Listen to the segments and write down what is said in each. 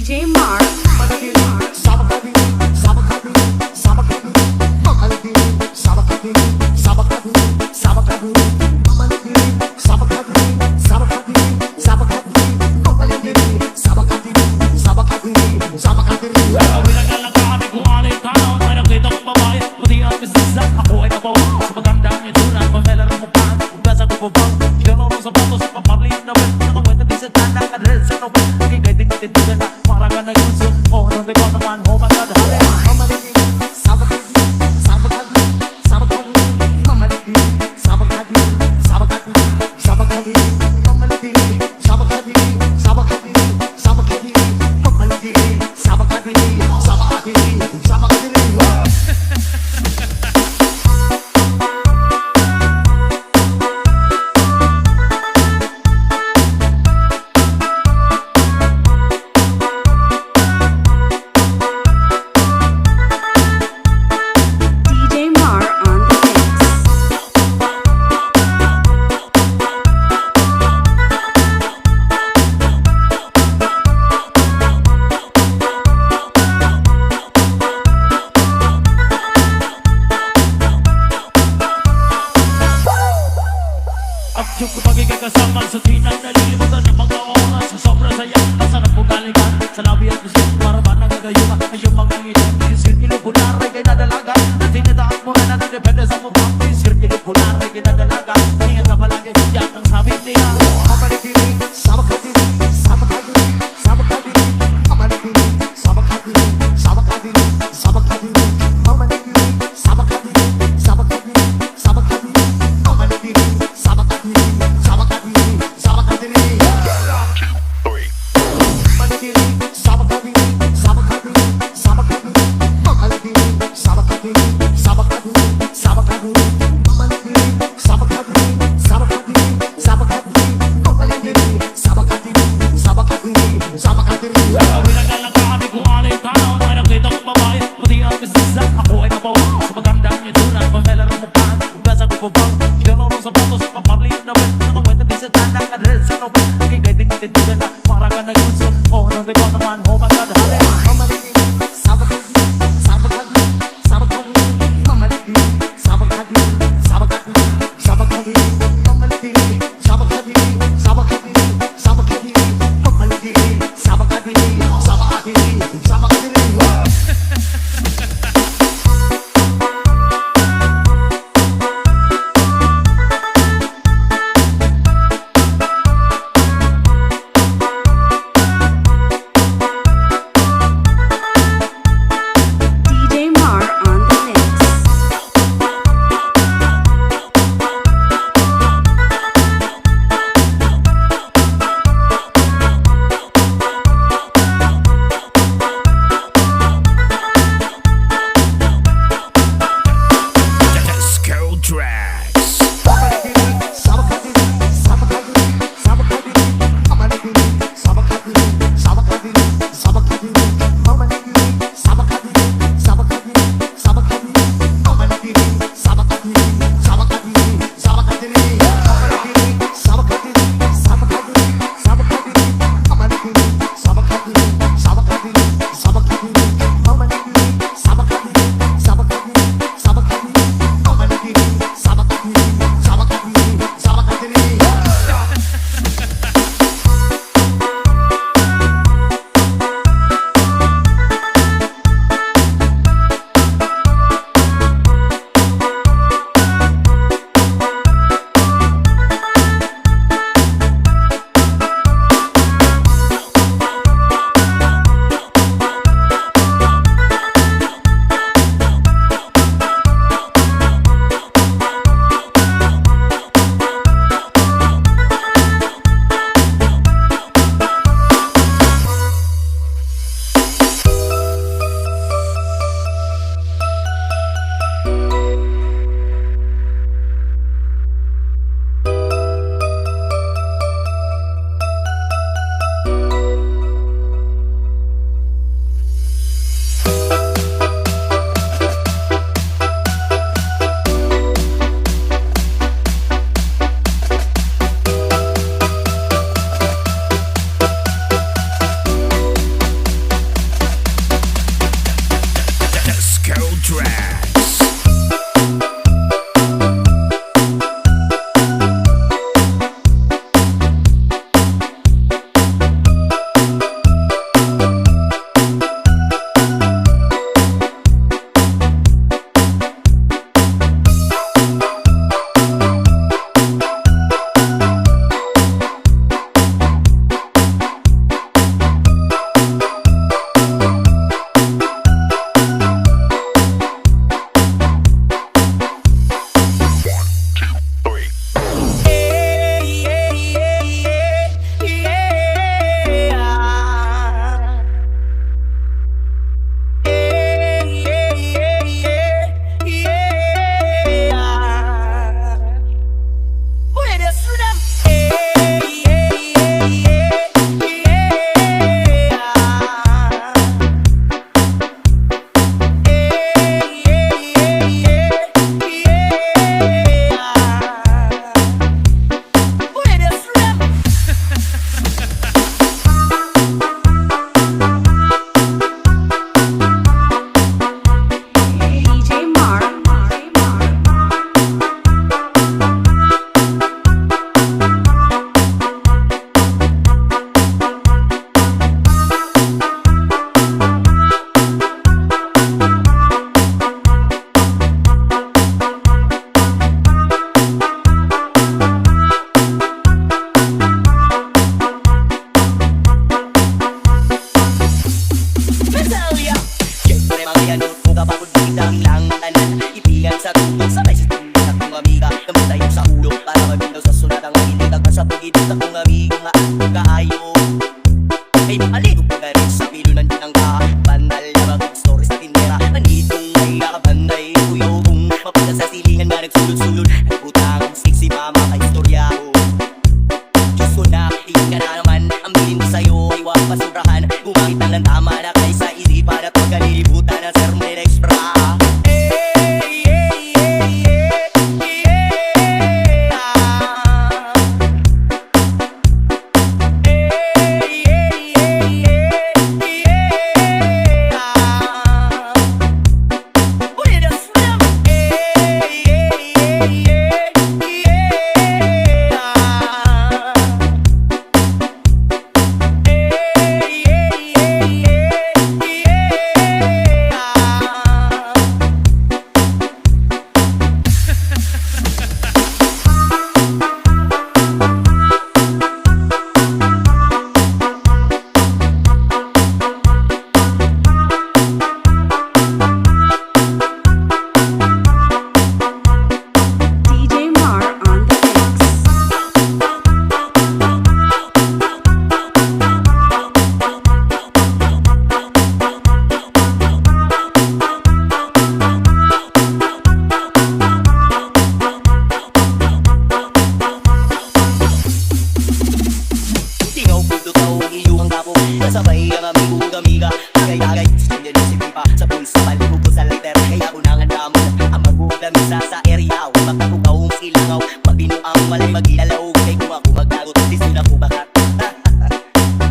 DJ Mark. Yung pagiging kasama sa tinang nalilimutan ng mga oras sa sobrang saya. Ang sarap mong galikan sa labi at musin. Para ba nagagayuma ay yung mga ngiti. Isir ilupular ay kinadalaga. At tinidaan mo na natin depende sa mukha. Isir ilupular ay kinadalaga. Ingat ka palagi yan ang sabi niya. Mamanitili, sama ka dili, sama ka dili, sama ka dili. Mamanitili, sama ka dili, sama ka dili, sama ka dili. Mamanitili, sama ka dili, sama ka dili, sama ka dili. Mamanitili, sama ka dili. May maligo ka rin sa pilo ng dinangga. Bandal na mag-good story sa tindera. Nanditong may nakabanday kuyo kung mapunta sa silingan na nagsulod-sulod. Nagutang sexy mama kay istorya ko. Diyos ko na, tingin ka na naman. Ang bilin ko sa'yo ay huwag pasurahan. Gumamit lang ng tama na kaysa isipan at pagkalilibutan ng sermon extra. Sabay ang aming amiga, tagay-tagay, sinyan yung si Pipa. Sa pulsa, palibog ko sa lighter, kaya ko nang andamon. Ang magbulamisa sa area, magpakukaw, silangaw. Mabino ang malay, mag-ilalaw, kay kung ako magdagot, diso na ko bakat.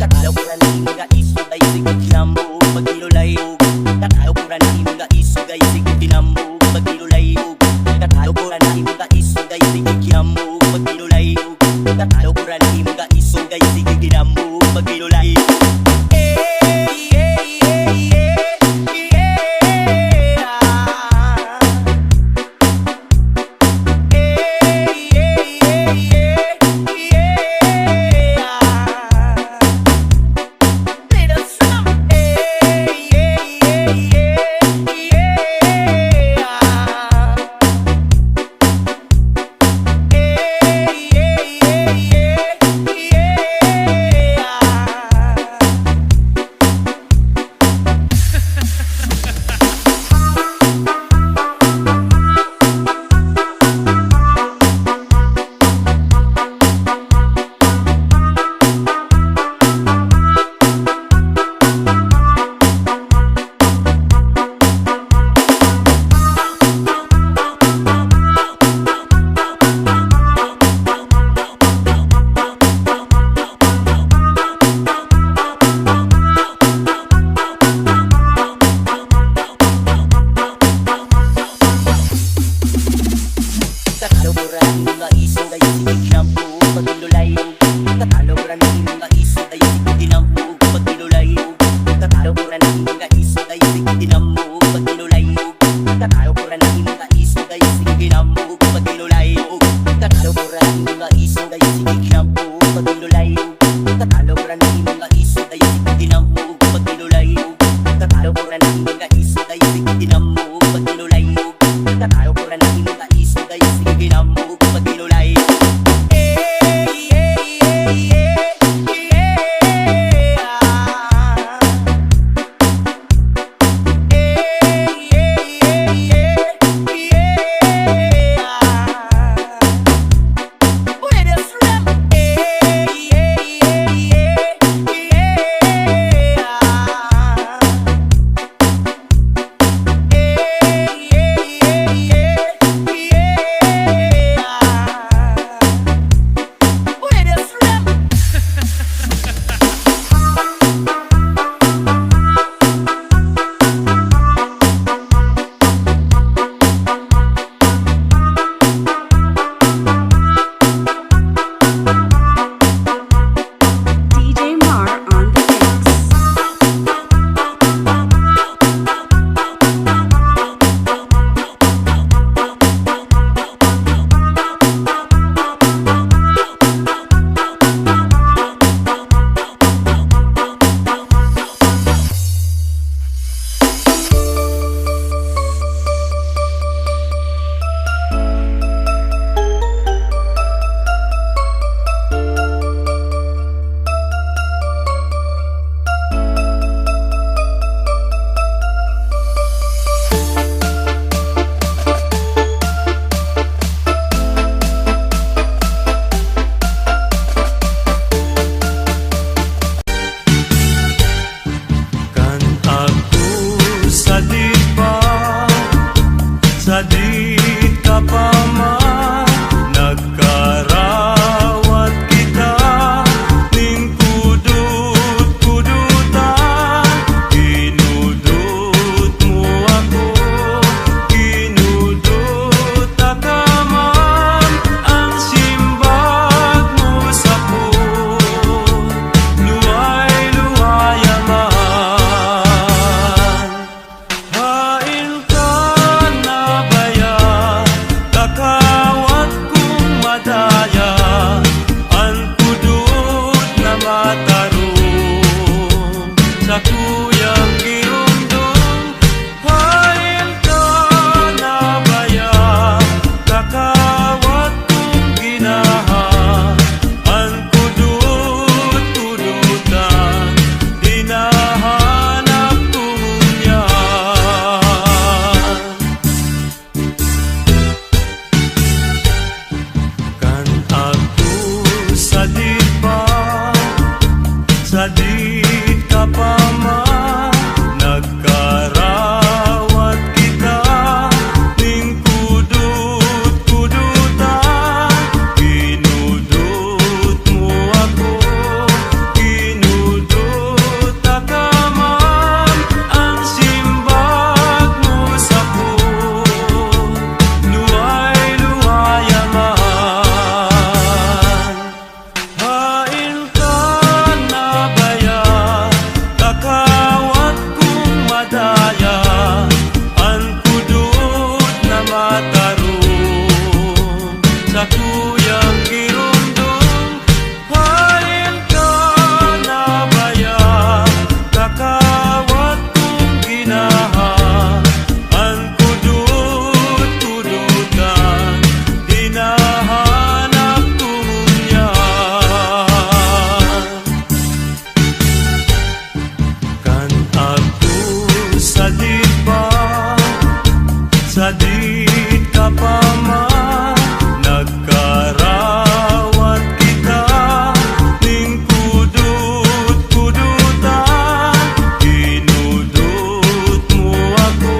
Katalaw ko na mga isugay, sigod kinambog, mag-ilulayog. Katalaw ko na mga isugay, sigod kinambog, mag-ilulayog. Katalaw ko na mga isugay, sigod kinambog, mag-ilulayog. Katalaw ko na mga isugay, sigod kinambog, mag-ilulayog. matarong sa kuyang girundong. Hain ka na baya, kakawat kong ginaha, ang kudut-kudutan, dinahanap kumunya. Kan ako sadit pa, sadit ka pa man, nagkarawat kita, ning kudut-kudutan, kinudut mo ako, kinudut ka man, ang simbag mo sa ko, luway-luwaya man. Hain ka na baya, kakawat kong madaya, ang kudut na matarong sa kuyang girundong. Hain ka na baya, kakawat kong ginaha, ang kudut-kudutan, dinahanap kumunya. Kan ako sadit pa, sadit ka pa man, nagkarawat kita, ning kudut-kudutan, kinudut mo ako,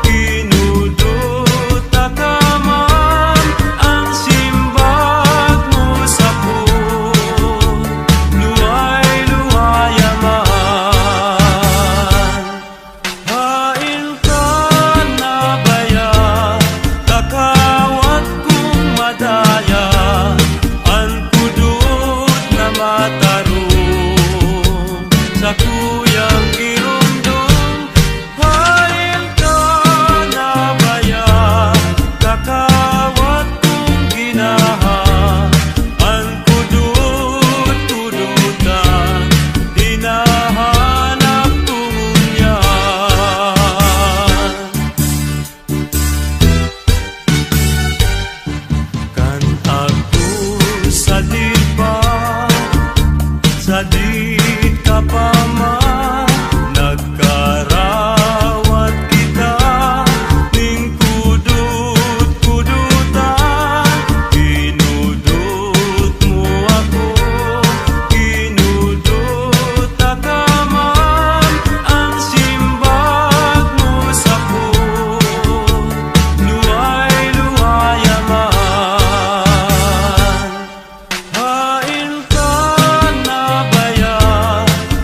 kinudut ka man, ang simbag mo sa ko, luway-luwaya man. Hain ka na baya, kakawat kong madaya, ang kudut na matarong sa kuyang girundong. Hain ka na baya, kakawat kong ginaha, ang kudut-kudutan, dinahanap kumunya. Kan ako sadit pa, sadit ka pa man, nagkarawat kita, ning kudut-kudutan, kinudut mo ako, kinudut ka man, ang simbag mo sa ko, luway-luwaya man. Hain ka na baya,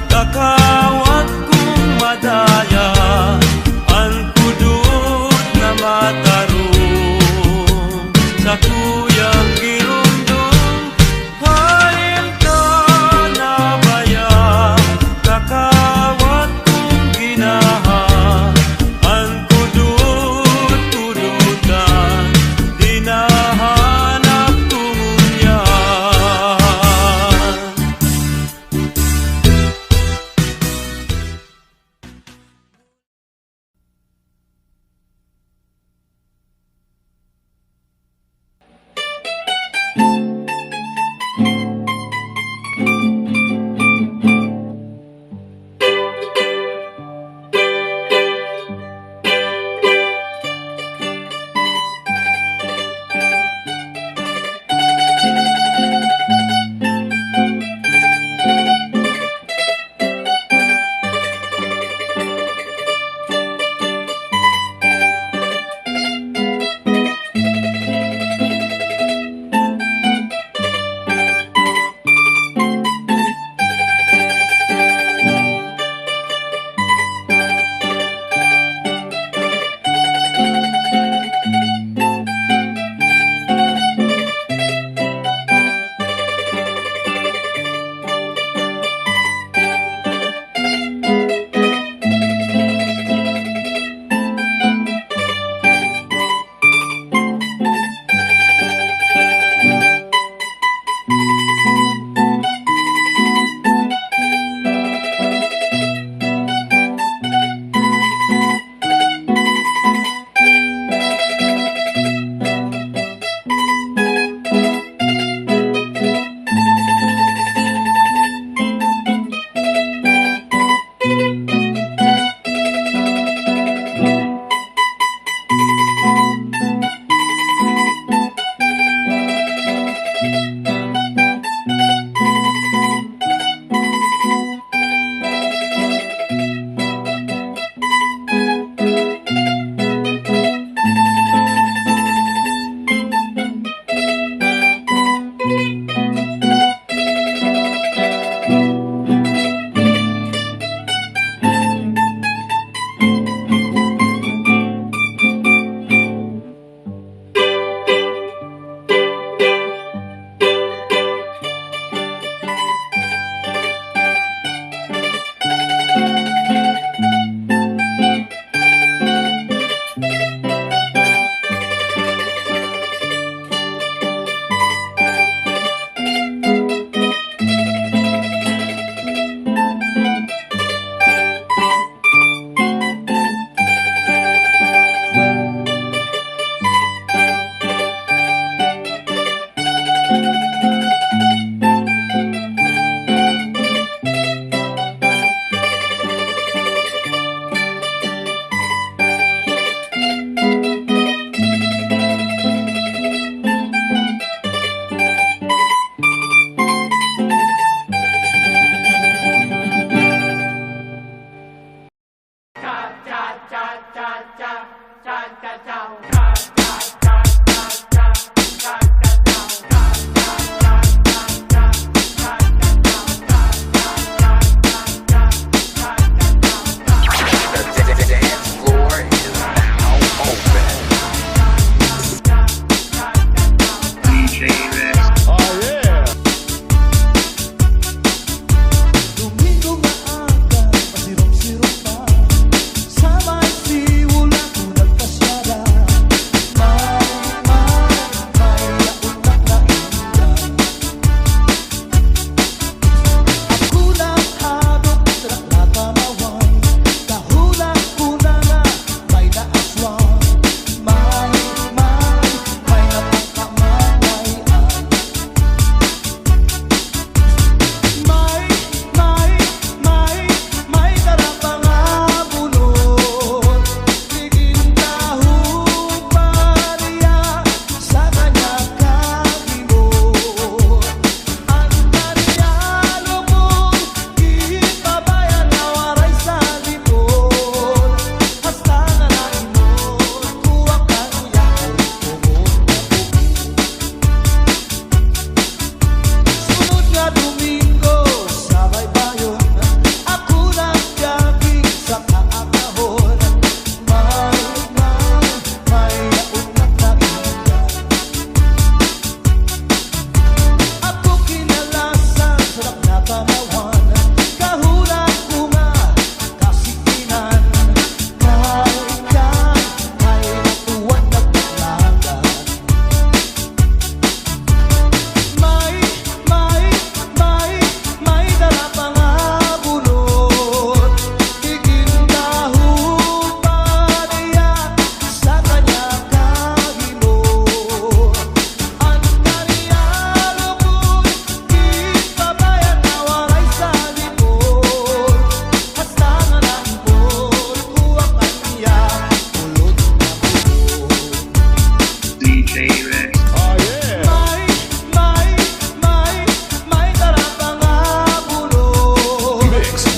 kakawat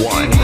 one.